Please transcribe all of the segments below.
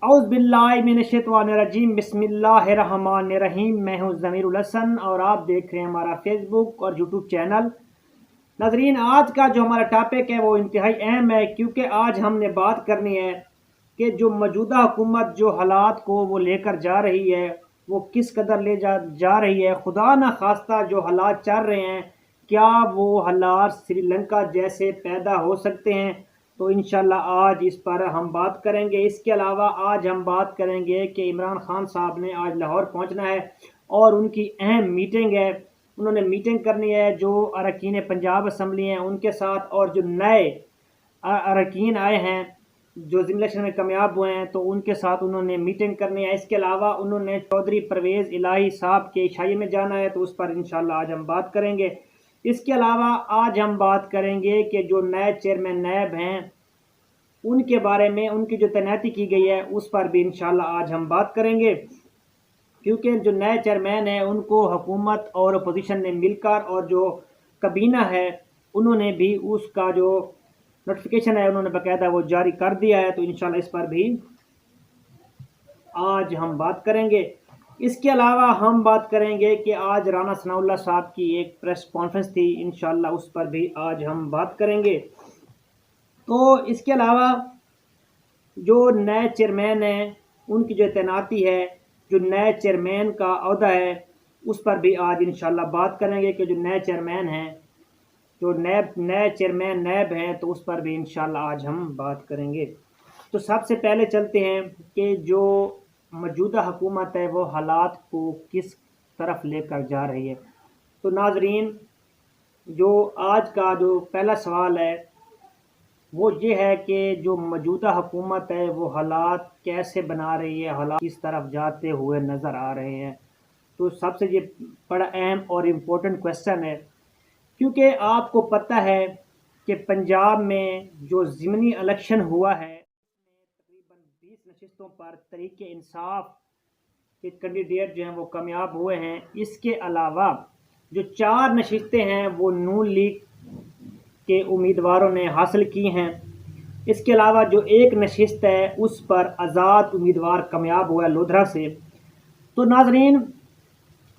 اعوذ باللہ من الشیطان الرجیم، بسم اللہ الرحمن الرحیم۔ میں ہوں ضمیر الحسن اور آپ دیکھ رہے ہیں ہمارا فیس بک اور یوٹیوب چینل۔ ناظرین، آج کا جو ہمارا ٹاپک ہے وہ انتہائی اہم ہے، کیونکہ آج ہم نے بات کرنی ہے کہ جو موجودہ حکومت جو حالات کو وہ لے کر جا رہی ہے وہ کس قدر لے جا رہی ہے۔ خدا نہ خواستہ جو حالات چل رہے ہیں، کیا وہ حالات سری لنکا جیسے پیدا ہو سکتے ہیں؟ تو انشاءاللہ آج اس پر ہم بات کریں گے۔ اس کے علاوہ آج ہم بات کریں گے کہ عمران خان صاحب نے آج لاہور پہنچنا ہے اور ان کی اہم میٹنگ ہے۔ انہوں نے میٹنگ کرنی ہے جو اراکین پنجاب اسمبلی ہیں ان کے ساتھ، اور جو نئے اراکین آئے ہیں جو ضمنی الیکشن میں کامیاب ہوئے ہیں تو ان کے ساتھ انہوں نے میٹنگ کرنی ہے۔ اس کے علاوہ انہوں نے چودھری پرویز الہی صاحب کے عشائی میں جانا ہے، تو اس پر انشاءاللہ آج ہم بات کریں گے۔ اس کے علاوہ آج ہم بات کریں گے کہ جو نئے چیئرمین نیب ہیں ان کے بارے میں، ان کی جو تعیناتی کی گئی ہے اس پر بھی انشاءاللہ آج ہم بات کریں گے، کیونکہ جو نئے چیئرمین ہیں ان کو حکومت اور اپوزیشن نے مل کر، اور جو کابینہ ہے انہوں نے بھی اس کا جو نوٹیفیکیشن ہے انہوں نے باقاعدہ وہ جاری کر دیا ہے، تو انشاءاللہ اس پر بھی آج ہم بات کریں گے۔ اس کے علاوہ ہم بات کریں گے کہ آج رانا ثناء اللہ صاحب کی ایک پریس کانفرنس تھی، انشاءاللہ اس پر بھی آج ہم بات کریں گے۔ تو اس کے علاوہ جو نئے چیئرمین ہیں ان کی جو تعیناتی ہے، جو نئے چیئرمین کا عہدہ ہے اس پر بھی آج انشاءاللہ بات کریں گے کہ جو نئے چیئرمین ہیں، جو نئے چیئرمین نیب ہیں، تو اس پر بھی انشاءاللہ آج ہم بات کریں گے۔ تو سب سے پہلے چلتے ہیں کہ جو موجودہ حکومت ہے وہ حالات کو کس طرف لے کر جا رہی ہے۔ تو ناظرین، جو آج کا جو پہلا سوال ہے وہ یہ ہے کہ جو موجودہ حکومت ہے وہ حالات کیسے بنا رہی ہے، حالات کس طرف جاتے ہوئے نظر آ رہے ہیں۔ تو سب سے یہ بڑا اہم اور امپورٹنٹ کویسچن ہے، کیونکہ آپ کو پتہ ہے کہ پنجاب میں جو ضمنی الیکشن ہوا ہے تقریباً 20 نشستوں پر تحریک انصاف کے کینڈیڈیٹ جو ہیں وہ کامیاب ہوئے ہیں۔ اس کے علاوہ جو 4 نشستیں ہیں وہ نون لیگ کے امیدواروں نے حاصل کی ہیں۔ اس کے علاوہ جو ایک نشست ہے اس پر آزاد امیدوار کامیاب ہوا ہے لودھرا سے۔ تو ناظرین،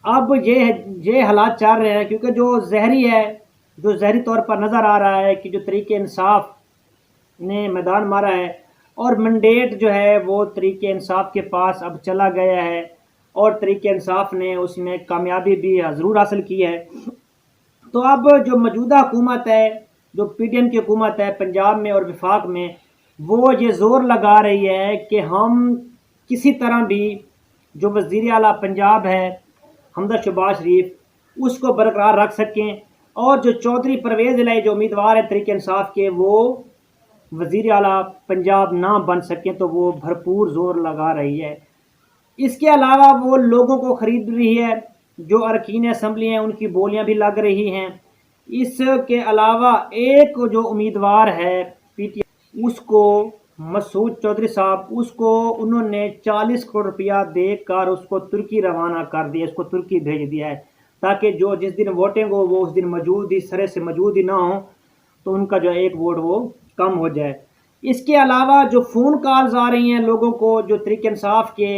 اب یہ حالات چل رہے ہیں، کیونکہ جو ظاہری طور پر نظر آ رہا ہے کہ جو تحریک انصاف نے میدان مارا ہے اور منڈیٹ جو ہے وہ تحریک انصاف کے پاس اب چلا گیا ہے، اور تحریک انصاف نے اس میں کامیابی بھی ضرور حاصل کی ہے۔ تو اب جو موجودہ حکومت ہے، جو پی ڈی ایم کی حکومت ہے پنجاب میں اور وفاق میں، وہ یہ زور لگا رہی ہے کہ ہم کسی طرح بھی جو وزیر اعلیٰ پنجاب ہے حمزہ شہباز شریف اس کو برقرار رکھ سکیں، اور جو چودھری پرویز الہی جو امیدوار ہے تحریک انصاف کے وہ وزیر اعلیٰ پنجاب نہ بن سکیں، تو وہ بھرپور زور لگا رہی ہے۔ اس کے علاوہ وہ لوگوں کو خرید رہی ہے، جو اراکین اسمبلی ہیں ان کی بولیاں بھی لگ رہی ہیں۔ اس کے علاوہ ایک جو امیدوار ہے پی ٹی ایم، اس کو مسعود چودھری صاحب، اس کو انہوں نے 40 کروڑ روپیہ دے کر اس کو ترکی روانہ کر دیا، اس کو ترکی بھیج دیا ہے، تاکہ جو جس دن ووٹنگ ہو وہ اس دن سرے سے موجود ہی نہ ہوں، تو ان کا جو ایک ووٹ وہ کم ہو جائے۔ اس کے علاوہ جو فون کالز آ رہی ہیں لوگوں کو، جو تحریک انصاف کے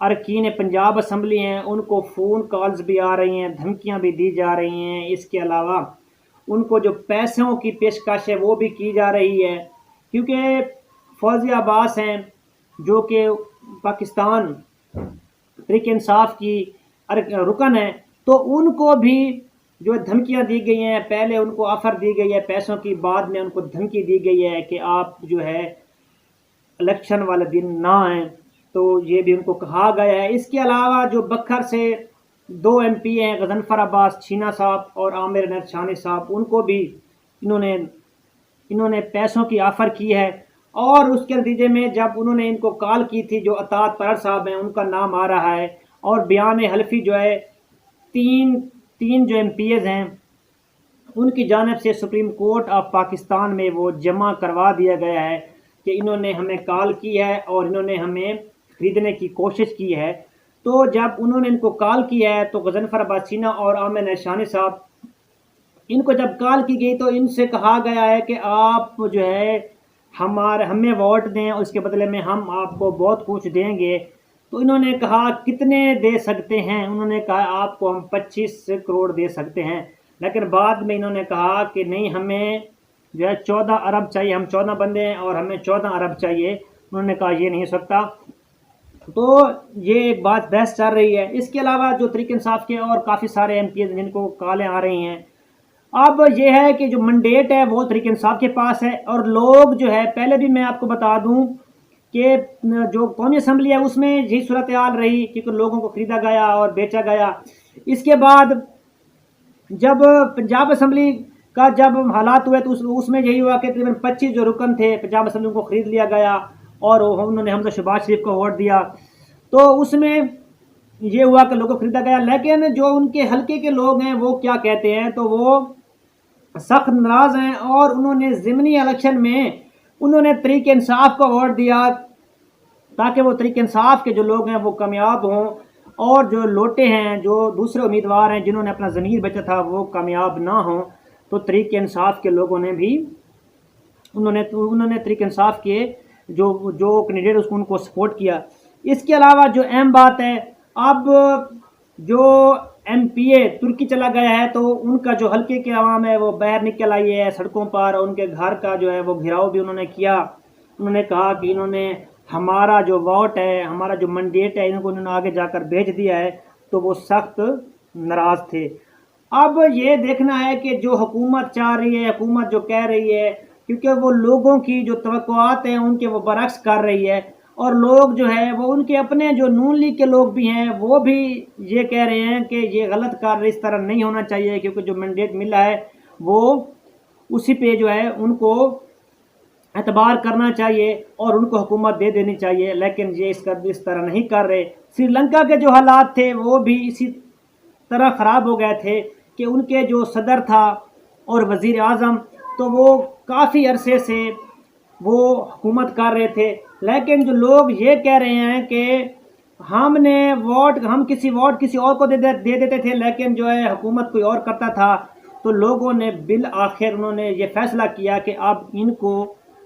اراکین پنجاب اسمبلی ہیں ان کو فون کالز بھی آ رہی ہیں، دھمکیاں بھی دی جا رہی ہیں۔ اس کے علاوہ ان کو جو پیسوں کی پیشکش ہے وہ بھی کی جا رہی ہے، کیونکہ فوزی عباس ہیں جو کہ پاکستان تحریک انصاف کی رکن ہے، تو ان کو بھی جو دھمکیاں دی گئی ہیں، پہلے ان کو آفر دی گئی ہے پیسوں کی، بعد میں ان کو دھمکی دی گئی ہے کہ آپ جو ہے الیکشن والے دن نہ آئیں، تو یہ بھی ان کو کہا گیا ہے۔ اس کے علاوہ جو بکھر سے 2 ایم پی ہیں، غضنفر عباس چھینا صاحب اور عامر عنایت شانی صاحب، ان کو بھی انہوں نے پیسوں کی آفر کی ہے، اور اس کے نتیجے میں جب انہوں نے ان کو کال کی تھی، جو اطاعت پرر صاحب ہیں ان کا نام آ رہا ہے، اور بیان حلفی جو ہے تین جو ایم پی ایز ہیں ان کی جانب سے سپریم کورٹ آف پاکستان میں وہ جمع کروا دیا گیا ہے کہ انہوں نے ہمیں کال کی ہے اور انہوں نے ہمیں خریدنے کی کوشش کی ہے۔ تو جب انہوں نے ان کو کال کی ہے تو غضنفر عباس چھینا اور عامر عنایت شانی صاحب، ان کو جب کال کی گئی تو ان سے کہا گیا ہے کہ آپ جو ہے ہمیں ووٹ دیں اور اس کے بدلے میں ہم آپ کو بہت کچھ دیں گے. تو انہوں نے کہا کتنے دے سکتے ہیں؟ انہوں نے کہا آپ کو ہم 25 کروڑ دے سکتے ہیں. لیکن بعد میں انہوں نے کہا کہ نہیں، ہمیں جو ہے 14 ارب چاہیے، ہم 14 بندے ہیں اور ہمیں 14 ارب چاہیے. انہوں نے کہا یہ نہیں ہو سکتا. تو یہ ایک بات بحث چل رہی ہے. اس کے علاوہ جو تحریک انصاف کے اور کافی سارے ایم پیز جن کو کالیں آ رہی ہیں، اب یہ ہے کہ جو منڈیٹ ہے وہ تحریک انصاف کے پاس ہے، اور لوگ جو ہے، پہلے بھی میں آپ کو بتا دوں کہ جو قومی اسمبلی ہے اس میں یہی صورتحال رہی، کیونکہ لوگوں کو خریدا گیا اور بیچا گیا. اس کے بعد جب پنجاب اسمبلی کا جب حالات ہوئے تو اس میں یہی ہوا کہ تقریباً 25 جو رکن تھے پنجاب اسمبلی کو خرید لیا گیا اور انہوں نے حمزہ شہباز شریف کو ووٹ دیا. تو اس میں یہ ہوا کہ لوگوں کو خریدا گیا. لیکن جو ان کے حلقے کے لوگ ہیں وہ کیا کہتے ہیں، تو وہ سخت ناراض ہیں، اور انہوں نے ضمنی الیکشن میں انہوں نے تحریک انصاف کو ووٹ دیا تاکہ وہ تحریک انصاف کے جو لوگ ہیں وہ کامیاب ہوں، اور جو لوٹے ہیں، جو دوسرے امیدوار ہیں جنہوں نے اپنا ضمیر بیچا تھا، وہ کامیاب نہ ہوں. تو تحریک انصاف کے لوگوں نے بھی انہوں نے تحریک انصاف کے جو کینڈیڈیٹ ان کو سپورٹ کیا. اس کے علاوہ جو اہم بات ہے، اب جو ایم پی اے ترکی چلا گیا ہے تو ان کا جو حلقے کے عوام ہے وہ باہر نکل آئی ہے سڑکوں پر، اور ان کے گھر کا جو ہے وہ گھیراؤ بھی انہوں نے کیا. انہوں نے کہا کہ انہوں نے ہمارا جو ووٹ ہے، ہمارا جو منڈیٹ ہے، انہوں نے آگے جا کر بھیج دیا ہے. تو وہ سخت ناراض تھے. اب یہ دیکھنا ہے کہ جو حکومت چاہ رہی ہے، حکومت جو کہہ رہی ہے، کیونکہ وہ لوگوں کی جو توقعات ہیں ان کے وہ برعکس کر رہی ہے، اور لوگ جو ہے وہ ان کے اپنے جو نون لیگ کے لوگ بھی ہیں وہ بھی یہ کہہ رہے ہیں کہ یہ غلط کر رہے، اس طرح نہیں ہونا چاہیے، کیونکہ جو مینڈیٹ ملا ہے وہ اسی پہ جو ہے ان کو اعتبار کرنا چاہیے اور ان کو حکومت دے دینی چاہیے. لیکن یہ اس طرح نہیں کر رہے. سری لنکا کے جو حالات تھے وہ بھی اسی طرح خراب ہو گئے تھے کہ ان کے جو صدر تھا اور وزیر اعظم، تو وہ کافی عرصے سے وہ حکومت کر رہے تھے. لیکن جو لوگ یہ کہہ رہے ہیں کہ ہم کسی اور کو دے دیتے تھے، لیکن جو ہے حکومت کوئی اور کرتا تھا. تو لوگوں نے بالآخر انہوں نے یہ فیصلہ کیا کہ اب ان کو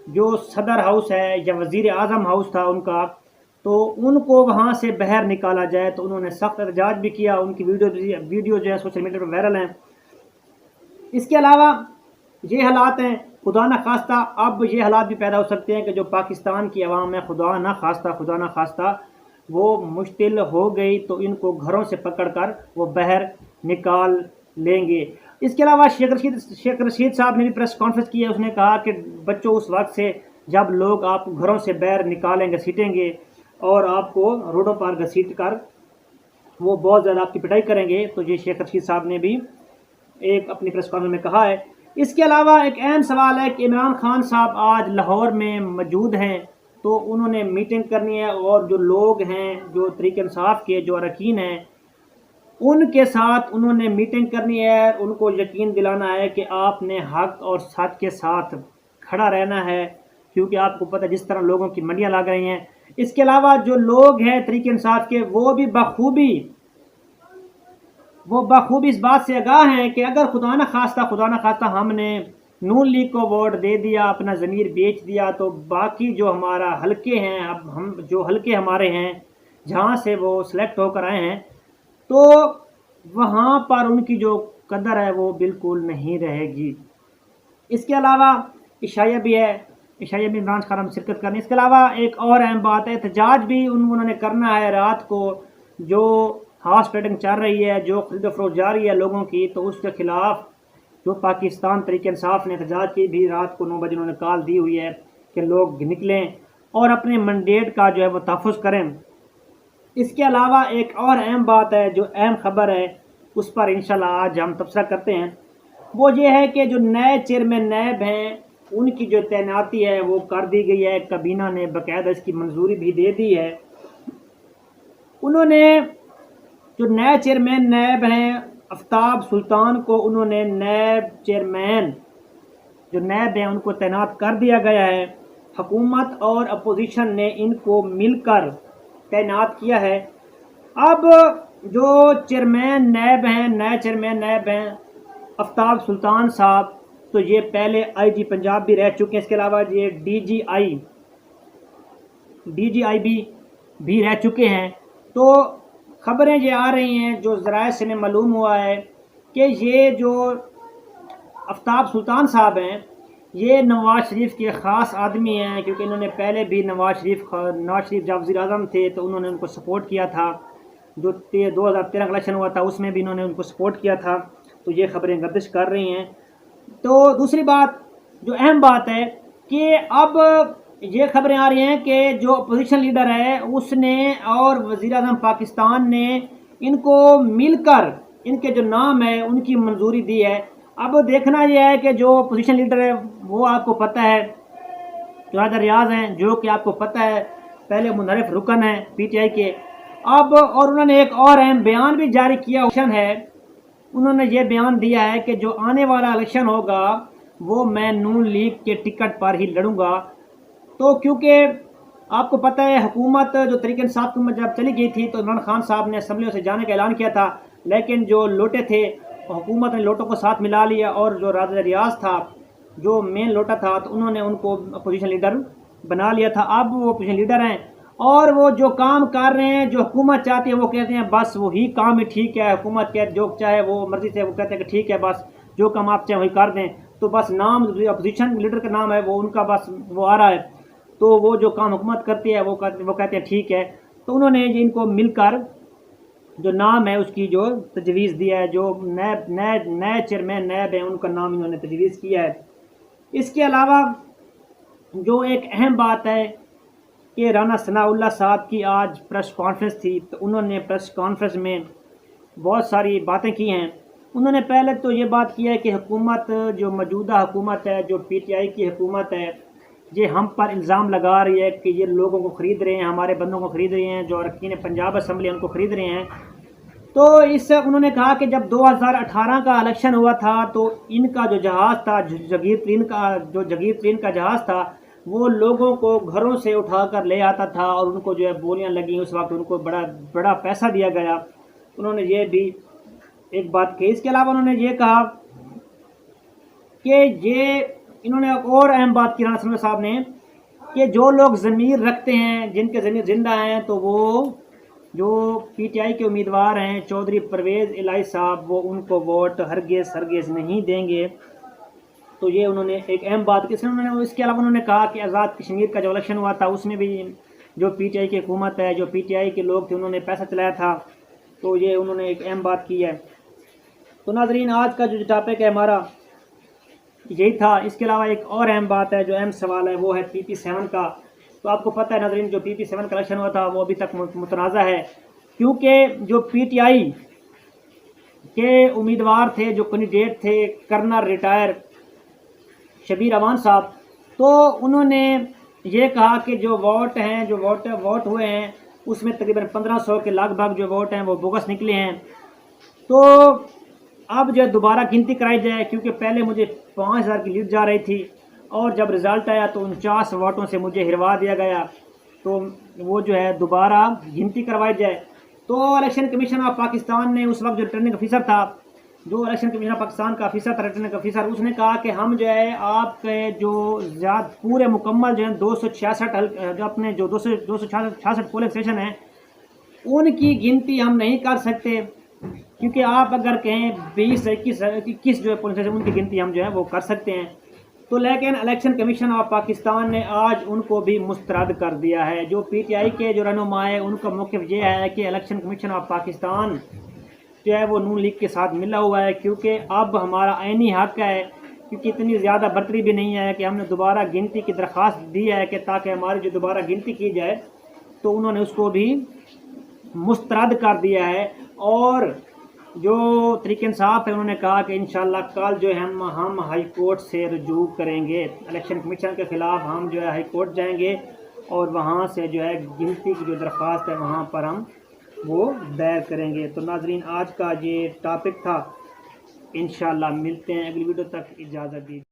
جو صدر ہاؤس ہے یا وزیر اعظم ہاؤس تھا ان کا، تو ان کو وہاں سے باہر نکالا جائے. تو انہوں نے سخت احتجاج بھی کیا. ان کی ویڈیو جو ہے سوشل میڈیا پر وائرل ہیں. اس کے علاوہ یہ حالات ہیں، خدا نہ خواستہ اب یہ حالات بھی پیدا ہو سکتے ہیں کہ جو پاکستان کی عوام ہے، خدا نہ خواستہ وہ مشتعل ہو گئی تو ان کو گھروں سے پکڑ کر وہ باہر نکال لیں گے. اس کے علاوہ شیخ رشید صاحب نے بھی پریس کانفرنس کی ہے. اس نے کہا کہ بچوں، اس وقت سے جب لوگ آپ کو گھروں سے باہر نکالیں، گھسیٹیں گے اور آپ کو روڈوں پر گھسیٹ کر وہ بہت زیادہ آپ کی پٹائی کریں گے. تو یہ شیخ رشید صاحب نے بھی ایک اپنی پریس کانفرنس میں کہا ہے. اس کے علاوہ ایک اہم سوال ہے کہ عمران خان صاحب آج لاہور میں موجود ہیں، تو انہوں نے میٹنگ کرنی ہے، اور جو لوگ ہیں، جو تحریک انصاف کے جو اراکین ہیں، ان کے ساتھ انہوں نے میٹنگ کرنی ہے. ان کو یقین دلانا ہے کہ آپ نے حق اور سچ کے ساتھ کھڑا رہنا ہے، کیونکہ آپ کو پتہ جس طرح لوگوں کی منڈیاں لگ رہی ہیں. اس کے علاوہ جو لوگ ہیں تحریک انصاف کے، وہ بھی بخوبی اس بات سے آگاہ ہیں کہ اگر خدا نہ خواستہ ہم نے نون لیگ کو ووٹ دے دیا، اپنا ضمیر بیچ دیا، تو باقی جو ہمارا حلقے ہیں، اب ہم جو حلقے ہمارے ہیں جہاں سے وہ سلیکٹ ہو کر آئے ہیں، تو وہاں پر ان کی جو قدر ہے وہ بالکل نہیں رہے گی. اس کے علاوہ عشائیہ بھی ہے، عشائیہ میں عمران خان شرکت کرنی. اس کے علاوہ ایک اور اہم بات ہے، احتجاج بھی انہوں نے کرنا ہے رات کو. جو ہارس ٹریڈنگ چل رہی ہے، جو خرید و فروخت جاری ہے لوگوں کی، تو اس کے خلاف جو پاکستان تحریک انصاف نے احتجاج کی بھی رات کو 9 بجے انہوں نے کال دی ہوئی ہے کہ لوگ نکلیں اور اپنے منڈیٹ کا جو ہے وہ تحفظ کریں. اس کے علاوہ ایک اور اہم بات ہے، جو اہم خبر ہے، اس پر انشاءاللہ آج ہم تبصرہ کرتے ہیں. وہ یہ ہے کہ جو نئے چیئرمین نیب ہیں ان کی جو تعیناتی ہے وہ کر دی گئی ہے. کابینہ نے باقاعدہ اس کی منظوری بھی دے دی ہے. انہوں نے جو نئے چیئرمین نیب ہیں آفتاب سلطان کو انہوں نے نیب چیئرمین جو نیب ہیں ان کو تعینات کر دیا گیا ہے. حکومت اور اپوزیشن نے ان کو مل کر تعینات کیا ہے. اب جو چیئرمین نیب ہیں، نئے چیئرمین نیب ہیں آفتاب سلطان صاحب، تو یہ پہلے آئی جی پنجاب بھی رہ چکے ہیں، اس کے علاوہ یہ ڈی جی آئی بھی رہ چکے ہیں۔ تو خبریں یہ آ رہی ہیں، جو ذرائع سے میں معلوم ہوا ہے کہ یہ جو آفتاب سلطان صاحب ہیں یہ نواز شریف کے خاص آدمی ہیں، کیونکہ انہوں نے پہلے بھی نواز شریف جب وزیر اعظم تھے تو انہوں نے ان کو سپورٹ کیا تھا، جو 2013 کا الیکشن ہوا تھا اس میں بھی انہوں نے ان کو سپورٹ کیا تھا۔ تو یہ خبریں گردش کر رہی ہیں۔ تو دوسری بات جو اہم بات ہے کہ اب یہ خبریں آ رہی ہیں کہ جو اپوزیشن لیڈر ہے اس نے اور وزیر اعظم پاکستان نے ان کو مل کر ان کے جو نام ہے ان کی منظوری دی ہے۔ اب دیکھنا یہ ہے کہ جو اپوزیشن لیڈر ہے وہ آپ کو پتہ ہے جواد ریاض ہیں، جو کہ آپ کو پتہ ہے پہلے منحرف رکن ہیں پی ٹی آئی کے۔ اب اور انہوں نے ایک اور اہم بیان بھی جاری کیا ہے، انہوں نے یہ بیان دیا ہے کہ جو آنے والا الیکشن ہوگا وہ میں نون لیگ کے ٹکٹ پر ہی لڑوں گا۔ تو کیونکہ آپ کو پتہ ہے حکومت جو تحریک انصاف حکومت جب چلی گئی تھی تو عمران خان صاحب نے اسمبلیوں سے جانے کا اعلان کیا تھا، لیکن جو لوٹے تھے حکومت نے لوٹوں کو ساتھ ملا لیا، اور جو راز ریاض تھا جو مین لوٹا تھا تو انہوں نے ان کو اپوزیشن لیڈر بنا لیا تھا۔ اب وہ اپوزیشن لیڈر ہیں اور وہ جو کام کر رہے ہیں، جو حکومت چاہتی ہے وہ کہتے ہیں بس وہی کام ہی ٹھیک ہے، حکومت کہتے جو چاہے وہ مرضی سے وہ کہتے ہیں کہ ٹھیک ہے بس جو کام آپ چاہیں وہی کر دیں۔ تو بس نام اپوزیشن لیڈر کا نام ہے وہ ان کا بس وہ آ رہا ہے، تو وہ جو کام حکومت کرتی ہے وہ کہتے ہیں ٹھیک ہے۔ تو انہوں نے ان کو مل کر جو نام ہے اس کی جو تجویز دیا ہے، جو نئے چیئرمین نیب ہیں ان کا نام انہوں نے تجویز کیا ہے۔ اس کے علاوہ جو ایک اہم بات ہے کہ رانا ثناء اللہ صاحب کی آج پریس کانفرنس تھی، تو انہوں نے پریس کانفرنس میں بہت ساری باتیں کی ہیں۔ انہوں نے پہلے تو یہ بات کی ہے کہ حکومت جو موجودہ حکومت ہے، جو پی ٹی آئی کی حکومت ہے، یہ ہم پر الزام لگا رہی ہے کہ یہ لوگوں کو خرید رہے ہیں، ہمارے بندوں کو خرید رہے ہیں، جو ارکین پنجاب اسمبلی ان کو خرید رہے ہیں۔ تو انہوں نے کہا کہ جب 2018 کا الیکشن ہوا تھا تو ان کا جو جہاز تھا جگیر ترین کا جہاز تھا وہ لوگوں کو گھروں سے اٹھا کر لے آتا تھا، اور ان کو جو ہے گولیاں لگیں، اس وقت ان کو بڑا پیسہ دیا گیا۔ انہوں نے یہ بھی ایک بات کہی۔ اس کے علاوہ انہوں نے یہ کہا کہ انہوں نے ایک اور اہم بات کی رانا ثناء صاحب نے کہ جو لوگ ضمیر رکھتے ہیں، جن کے ضمیر زندہ ہیں، تو وہ جو پی ٹی آئی کے امیدوار ہیں چودھری پرویز الہی صاحب، وہ ان کو ووٹ ہرگز نہیں دیں گے۔ تو یہ انہوں نے ایک اہم بات کی۔ اس کے علاوہ انہوں نے کہا کہ آزاد کشمیر کا جو الیکشن ہوا تھا اس میں بھی جو پی ٹی آئی کی حکومت ہے، جو پی ٹی آئی کے لوگ تھے، انہوں نے پیسہ چلایا تھا۔ تو یہ انہوں نے ایک اہم بات کی ہے۔ تو ناظرین آج کا جو ٹاپک ہے ہمارا یہی تھا۔ اس کے علاوہ ایک اور اہم بات ہے، جو اہم سوال ہے وہ ہے PP7 کا۔ تو آپ کو پتہ ہے ناظرین جو PP7 کا الیکشن ہوا تھا وہ ابھی تک متنازع ہے، کیونکہ جو پی ٹی آئی کے امیدوار تھے، جو کینڈیڈیٹ تھے کرنل ریٹائر شبیر امان صاحب، تو انہوں نے یہ کہا کہ جو ووٹ ہیں، جو ووٹ ہوئے ہیں اس میں تقریباً 1500 کے لگ بھگ جو ووٹ ہیں وہ بوگس نکلے ہیں۔ تو اب جو دوبارہ گنتی کرائی جائے، کیونکہ پہلے مجھے 5000 کی لیڈ جا رہی تھی، اور جب رزلٹ آیا تو 49 ووٹوں سے مجھے ہروا دیا گیا، تو وہ جو ہے دوبارہ گنتی کروائی جائے۔ تو الیکشن کمیشن آف پاکستان نے اس وقت جو ریٹرننگ آفیسر تھا، جو الیکشن کمیشن آف پاکستان کا آفیسر تھا ریٹرننگ آفیسر، اس نے کہا کہ ہم جو ہے آپ کے جو پورے مکمل جو ہیں 266 جو اپنے جو 266 پولنگ اسٹیشن ہیں ان کی گنتی ہم نہیں کر سکتے، کیونکہ آپ اگر کہیں 20 سے 21 جو ہے پولنگ اسٹیشن ان کی گنتی ہم جو ہے وہ کر سکتے ہیں۔ تو لیکن الیکشن کمیشن آف پاکستان نے آج ان کو بھی مسترد کر دیا ہے۔ جو پی ٹی آئی کے جو رہنما ہیں ان کا موقف یہ ہے کہ الیکشن کمیشن آف پاکستان جو ہے وہ نون لیگ کے ساتھ ملا ہوا ہے، کیونکہ اب ہمارا عینی حق ہے، کیونکہ اتنی زیادہ برتری بھی نہیں ہے کہ ہم نے دوبارہ گنتی کی درخواست دی ہے کہ تاکہ ہماری جو دوبارہ گنتی کی جائے، تو انہوں نے اس کو بھی مسترد کر دیا ہے۔ اور جو تحریک انصاف ہے انہوں نے کہا کہ انشاءاللہ کل جو ہے ہم ہائی کورٹ سے رجوع کریں گے، الیکشن کمیشن کے خلاف ہم جو ہے ہائی کورٹ جائیں گے، اور وہاں سے جو ہے گنتی کی جو درخواست ہے وہاں پر ہم وہ دائر کریں گے۔ تو ناظرین آج کا یہ ٹاپک تھا، انشاءاللہ ملتے ہیں اگلی ویڈیو تک، اجازت دیجیے۔